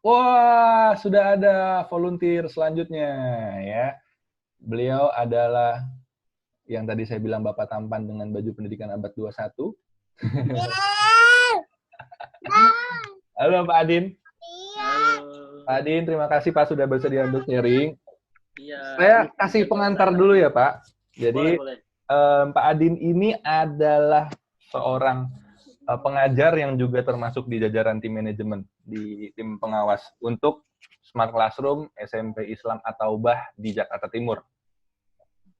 Wah, sudah ada volunteer selanjutnya ya. Beliau adalah yang tadi saya bilang Bapak tampan dengan baju pendidikan abad 21. Halo Pak Adin. Halo. Pak Adin, terima kasih Pak sudah bersedia untuk sharing. Iya. Saya kasih pengantar dulu ya Pak. Jadi boleh. Pak Adin ini adalah seorang pengajar yang juga termasuk di jajaran tim manajemen di tim pengawas untuk Smart Classroom SMP Islam At-Taubah di Jakarta Timur.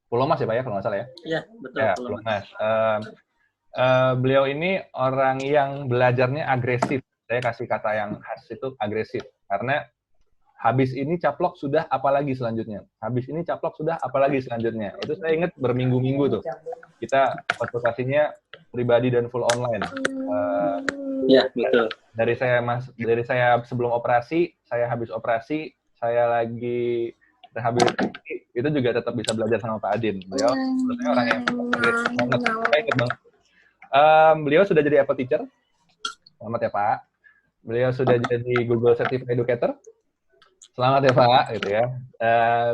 Pulau Mas ya Pak ya kalau nggak salah ya? Iya, betul. Ya, Pulau Mas. Beliau ini orang yang belajarnya agresif. Saya kasih kata yang khas itu agresif. Karena habis ini caplok sudah apalagi selanjutnya. Habis ini caplok sudah apalagi selanjutnya. Itu saya ingat berminggu-minggu tuh. Kita konsultasinya pribadi dan full online. Iya, betul. Dari saya sebelum operasi, saya habis operasi, saya lagi rehabilitasi, itu juga tetap bisa belajar sama Pak Adin. Beliau sebetulnya orang yang agresif banget. Saya ingat banget. Beliau sudah jadi Apple Teacher. Selamat ya Pak. Beliau sudah jadi Google Certified Educator. Selamat ya Pak, gitu ya.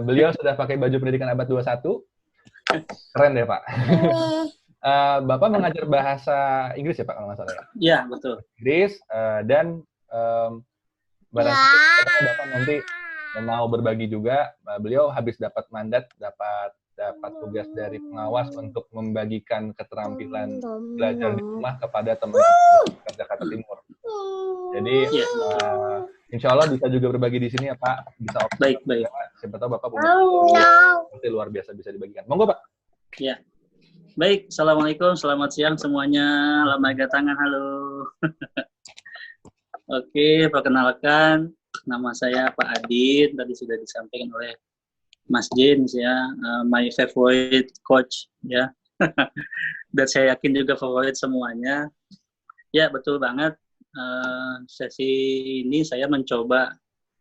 Beliau sudah pakai baju pendidikan abad 21. Keren deh Pak. Bapak mengajar bahasa Inggris ya Pak, kalau nggak salah ya? Iya, betul. Inggris, dan barangkali Bapak nanti mau berbagi juga. Beliau habis dapat mandat, dapat tugas dari pengawas untuk membagikan keterampilan belajar di rumah kepada teman-teman Jakarta Timur. Jadi, insya Allah bisa juga berbagi di sini ya Pak. Bisa baik. Siapa tahu Bapak punya nanti luar biasa bisa dibagikan. Monggo Pak. Ya. Baik, Assalamualaikum, selamat siang semuanya. Lama gak tangan, halo. Oke, perkenalkan, nama saya Pak Adin. Tadi sudah disampaikan oleh Mas James ya, my favorite coach ya. Dan saya yakin juga favorit semuanya. Ya, betul banget. Sesi ini saya mencoba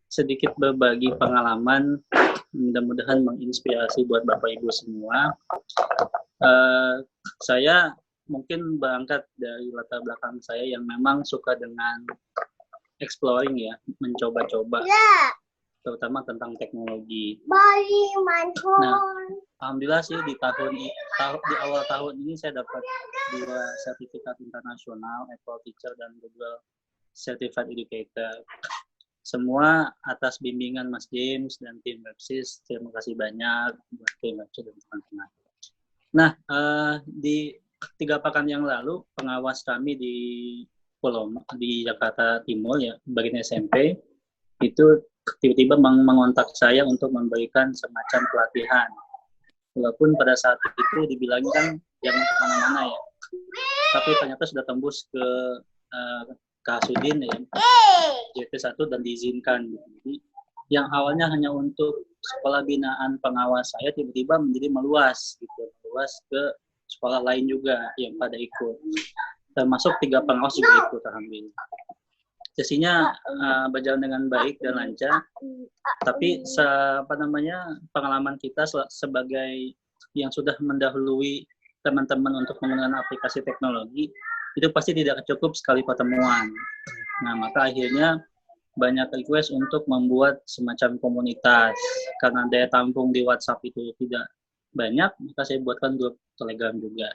sedikit berbagi pengalaman, mudah-mudahan menginspirasi buat Bapak Ibu semua. Saya mungkin berangkat dari latar belakang saya yang memang suka dengan exploring ya, mencoba-coba, terutama tentang teknologi. Nah, alhamdulillah sih di awal tahun ini saya dapat 2 sertifikat internasional, Apple Teacher dan Google Certified Educator. Semua atas bimbingan Mas James dan tim Websis. Terima kasih banyak buat tim Websis dan teman-teman. Nah, di 3 pekan yang lalu, pengawas kami di Jakarta Timur, ya, bagian SMP, itu tiba-tiba mengontak saya untuk memberikan semacam pelatihan. Walaupun pada saat itu dibilangin kan jangan kemana-mana ya, tapi ternyata sudah tembus ke Kasudin ya, JT1 dan diizinkan. Jadi, yang awalnya hanya untuk sekolah binaan pengawas saya tiba-tiba menjadi meluas ke sekolah lain juga yang pada ikut, termasuk 3 pengawas juga ikut alhamdulillah. Sesinya berjalan dengan baik dan lancar, tapi pengalaman kita sebagai yang sudah mendahului teman-teman untuk menggunakan aplikasi teknologi itu pasti tidak cukup sekali pertemuan. Nah, maka akhirnya banyak request untuk membuat semacam komunitas. Karena daya tampung di WhatsApp itu tidak banyak, maka saya buatkan grup Telegram juga.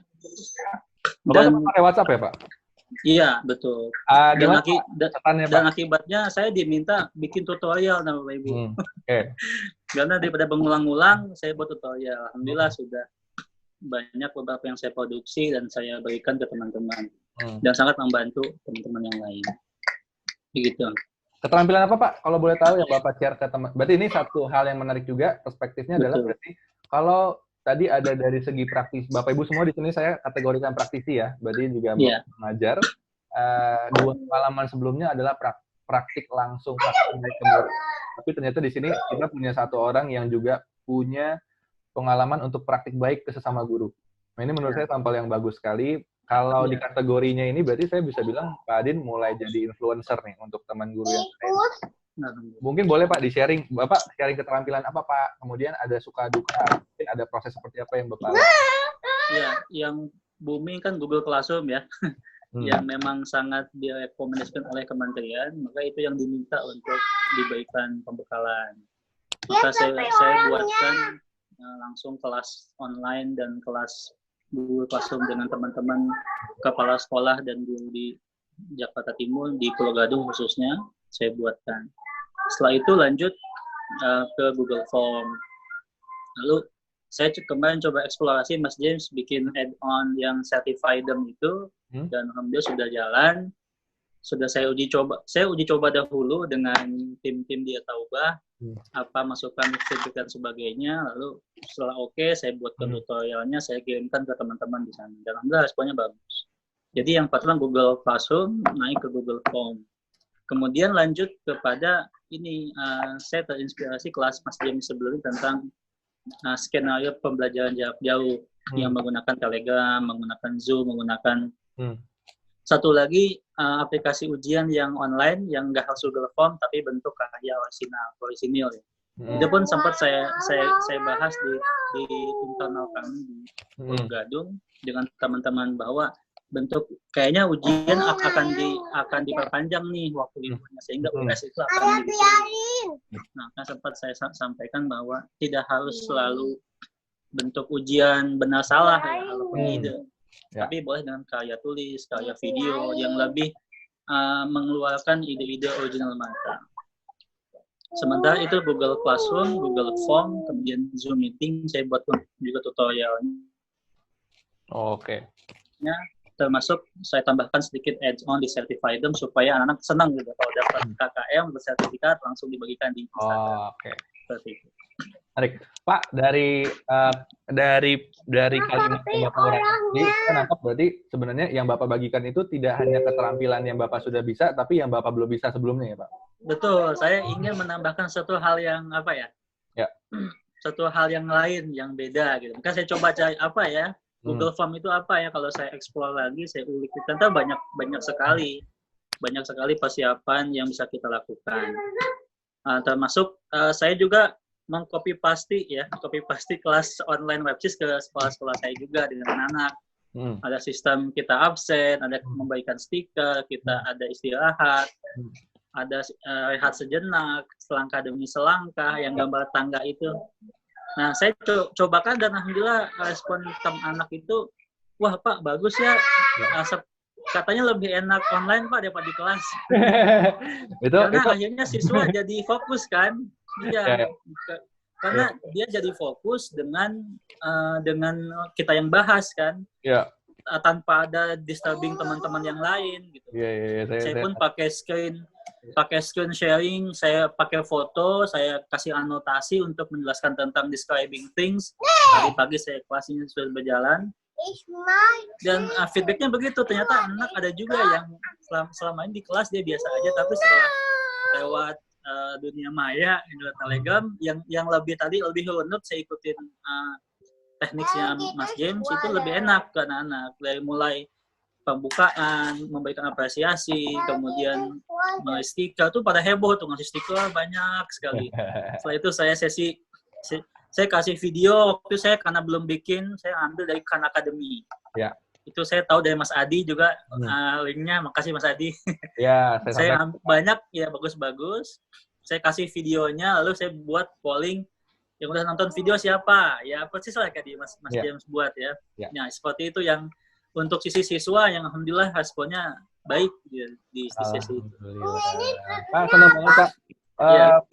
Dan pakai WhatsApp ya Pak? Iya, betul. Dan akibatnya saya diminta bikin tutorial sama Bapak Ibu. Karena daripada mengulang-ulang, saya buat tutorial. Alhamdulillah sudah banyak beberapa yang saya produksi dan saya berikan ke teman-teman. Dan sangat membantu teman-teman yang lain. Begitu. Keterampilan apa Pak? Kalau boleh tahu yang Bapak share ke teman. Berarti ini satu hal yang menarik juga, perspektifnya adalah berarti kalau tadi ada dari segi praktis, Bapak Ibu semua di sini saya kategorikan praktisi ya, berarti juga mengajar. 2 pengalaman sebelumnya adalah praktik langsung, praktik naik ke murid. Tapi ternyata di sini kita punya 1 orang yang juga punya pengalaman untuk praktik baik ke sesama guru. Nah, ini menurut saya tampil yang bagus sekali. Kalau di kategorinya ini berarti saya bisa bilang Pak Adin mulai jadi influencer nih untuk teman guru yang lain. Mungkin boleh Pak di-sharing, Bapak sharing keterampilan apa Pak? Kemudian ada suka duka, mungkin ada proses seperti apa yang Bapak lakukan? Ya, yang booming kan Google Classroom ya. yang memang sangat direkomendasikan oleh kementerian, maka itu yang diminta untuk diberikan pembekalan. Maka saya buatkan langsung kelas online dan kelas Google Classroom dengan teman-teman kepala sekolah dan guru di Jakarta Timur, di Pulau Gadung khususnya, saya buatkan. Setelah itu lanjut ke Google Form. Lalu saya kemarin coba eksplorasi, Mas James bikin add-on yang Certifydom itu, dan alhamdulillah sudah jalan. Sudah saya uji coba dahulu dengan tim-tim di Taubah, apa masukan feedback dan sebagainya. Lalu setelah oke, saya buatkan tutorialnya, saya kirimkan ke teman-teman di sana. Dan alhamdulillah responnya bagus. Jadi yang pertama Google Classroom, naik ke Google Form. Kemudian lanjut kepada ini, saya terinspirasi kelas Mas James sebelumnya tentang skenario pembelajaran jarak jauh yang menggunakan Telegram, menggunakan Zoom, menggunakan satu lagi aplikasi ujian yang online yang nggak harus Google Form tapi bentuk karya orisinil ya. Itu pun sempat saya bahas di internal kami di Pulau Gadung dengan teman-teman bahwa bentuk kayaknya ujian akan diperpanjang nih waktu liburnya sehingga US itu akan nah, kan sempat saya sampaikan bahwa tidak harus selalu bentuk ujian benar salah ya kalau ide. Tapi boleh dengan karya tulis, karya video yang lebih mengeluarkan ide-ide original mereka. Sementara itu Google Classroom, Google Form, kemudian Zoom Meeting, saya buat juga tutorialnya. Oke. Termasuk saya tambahkan sedikit add-on di Certifydom supaya anak-anak senang gitu. Kalau dapat KKM bersertifikat langsung dibagikan di Instagram. Oke. Seperti itu. Menarik. Pak, dari kalimat yang Bapak uraikan ini, saya nangkap berarti sebenarnya yang Bapak bagikan itu tidak hanya keterampilan yang Bapak sudah bisa, tapi yang Bapak belum bisa sebelumnya ya, Pak? Betul. Saya ingin menambahkan satu hal yang apa ya? Ya. Satu hal yang lain, yang beda gitu. Maka saya coba cari apa ya? Google Form itu apa ya? Kalau saya explore lagi, saya ulik, ternyata banyak sekali persiapan yang bisa kita lakukan. Termasuk saya juga mengcopy paste kelas online websis ke sekolah-sekolah saya juga dengan anak. Ada sistem kita absen, ada membagikan stiker, kita ada istirahat, ada rehat sejenak, selangkah demi selangkah, yang gambar tangga itu. Nah, saya cobakan dan alhamdulillah respon anak itu, wah Pak, bagus ya. Katanya lebih enak online Pak daripada di kelas. Karena akhirnya siswa jadi fokus kan. Iya. Karena dia jadi fokus dengan kita yang bahas kan. Iya. Tanpa ada disturbing teman-teman yang lain gitu. Saya pun pakai screen sharing, saya pakai foto, saya kasih anotasi untuk menjelaskan tentang describing things. Tadi pagi saya kelasnya sudah berjalan. Dan feedbacknya begitu, ternyata anak ada juga yang selama ini di kelas dia biasa aja, tapi setelah lewat dunia maya, lewat Telegram, yang lebih runut, saya ikutin tekniknya Mas James, itu lebih enak ke anak-anak. Dari mulai pembukaan, memberikan apresiasi, kemudian menulis stiker, tuh pada heboh tuh, ngasih stiker banyak sekali. Setelah itu saya kasih video, waktu saya karena belum bikin, saya ambil dari Khan Academy. Ya. Itu saya tahu dari Mas Adi juga linknya, makasih Mas Adi. Ya, saya banyak, ya bagus-bagus. Saya kasih videonya, lalu saya buat polling, yang udah nonton video siapa? Ya persis lah kayak di Mas James buat ya. Nah, seperti itu yang untuk sisi siswa yang alhamdulillah responnya baik di sisi itu. Pak, senang banget Pak.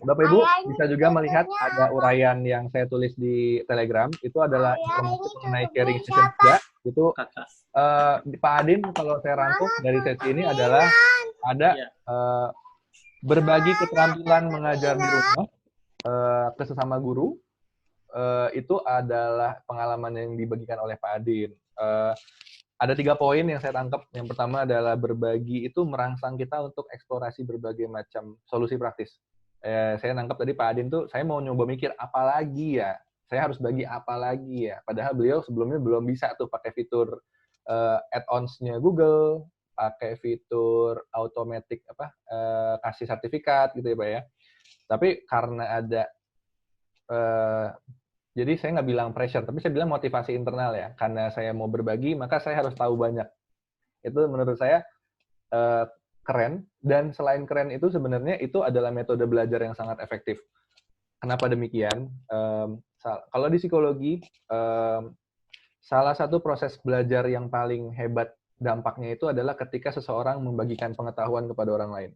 Bapak Ibu bisa juga melihat ada uraian yang saya tulis di Telegram. Itu adalah informasi mengenai sharing session 3. Itu Pak Adin, kalau saya rangkum dari sesi ini adalah ada berbagi keterampilan mengajar di rumah ke sesama guru. Itu adalah pengalaman yang dibagikan oleh Pak Adin. Ada 3 poin yang saya tangkap. Yang pertama adalah berbagi itu merangsang kita untuk eksplorasi berbagai macam solusi praktis. Saya nangkap tadi Pak Adin tuh, saya mau nyoba mikir apa lagi ya, saya harus bagi apa lagi ya. Padahal beliau sebelumnya belum bisa tuh pakai fitur add-ons-nya Google, pakai fitur automatic kasih sertifikat gitu ya Pak ya. Tapi karena ada jadi saya nggak bilang pressure, tapi saya bilang motivasi internal ya. Karena saya mau berbagi, maka saya harus tahu banyak. Itu menurut saya keren, dan selain keren itu sebenarnya itu adalah metode belajar yang sangat efektif. Kenapa demikian? Kalau di psikologi, salah satu proses belajar yang paling hebat dampaknya itu adalah ketika seseorang membagikan pengetahuan kepada orang lain.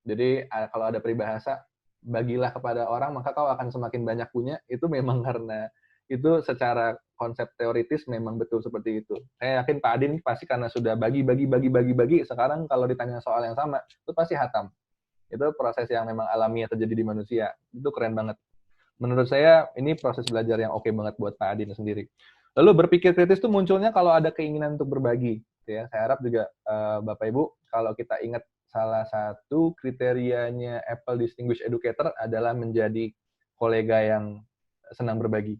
Jadi kalau ada peribahasa, bagilah kepada orang maka kau akan semakin banyak punya, itu memang karena itu secara konsep teoritis memang betul seperti itu. Saya yakin Pak Adin pasti karena sudah bagi, sekarang kalau ditanya soal yang sama, itu pasti hatam. Itu proses yang memang alamiah terjadi di manusia. Itu keren banget. Menurut saya, ini proses belajar yang oke banget buat Pak Adin sendiri. Lalu berpikir kritis itu munculnya kalau ada keinginan untuk berbagi. Ya, saya harap juga Bapak Ibu, kalau kita ingat salah satu kriterianya Apple Distinguished Educator adalah menjadi kolega yang senang berbagi.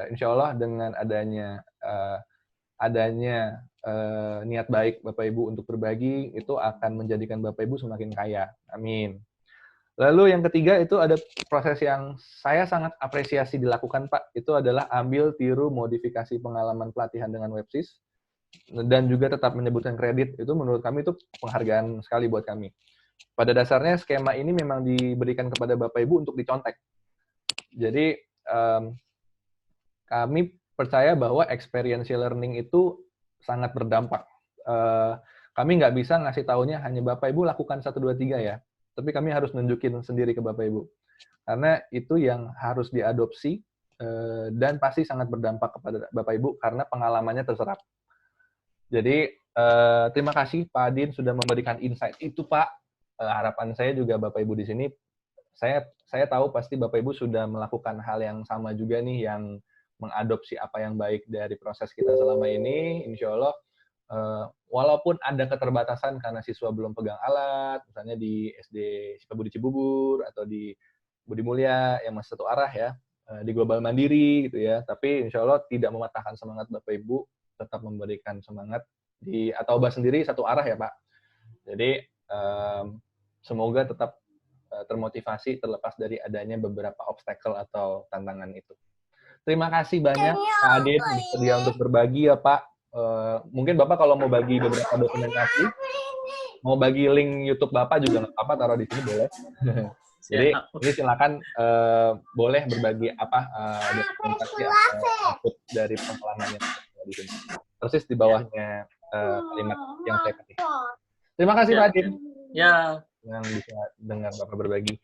Insya Allah dengan adanya niat baik Bapak Ibu untuk berbagi, itu akan menjadikan Bapak Ibu semakin kaya. Amin. Lalu yang ketiga itu ada proses yang saya sangat apresiasi dilakukan Pak, itu adalah ambil tiru modifikasi pengalaman pelatihan dengan Websis, dan juga tetap menyebutkan kredit. Itu menurut kami itu penghargaan sekali buat kami. Pada dasarnya skema ini memang diberikan kepada Bapak Ibu untuk dicontek. Jadi kami percaya bahwa experiential learning itu sangat berdampak. Kami nggak bisa ngasih taunya hanya Bapak Ibu lakukan 1, 2, 3 ya. Tapi kami harus nunjukin sendiri ke Bapak Ibu. Karena itu yang harus diadopsi dan pasti sangat berdampak kepada Bapak Ibu karena pengalamannya terserap. Jadi terima kasih Pak Adin sudah memberikan insight itu Pak. Harapan saya juga Bapak Ibu di sini, saya tahu pasti Bapak Ibu sudah melakukan hal yang sama juga nih, yang mengadopsi apa yang baik dari proses kita selama ini. Insya Allah, walaupun ada keterbatasan karena siswa belum pegang alat, misalnya di SD Budi Cibubur atau di Budi Mulya yang masih satu arah ya, di Global Mandiri gitu ya, tapi insya Allah tidak mematahkan semangat Bapak Ibu, tetap memberikan semangat di Atauba sendiri satu arah ya Pak. Jadi semoga tetap termotivasi terlepas dari adanya beberapa obstacle atau tantangan itu. Terima kasih banyak Pak Adin bersedia untuk berbagi ya Pak. Mungkin Bapak kalau mau bagi beberapa dokumentasi, mau bagi link YouTube Bapak juga nggak apa-apa, taruh di sini boleh. Jadi ini silakan boleh berbagi apa dokumentasi atau output dari pengalamannya di sini. Persis di bawahnya kalimat yang saya ketik. Terima kasih Pak Adin. Ya. Yang bisa dengar Bapak berbagi.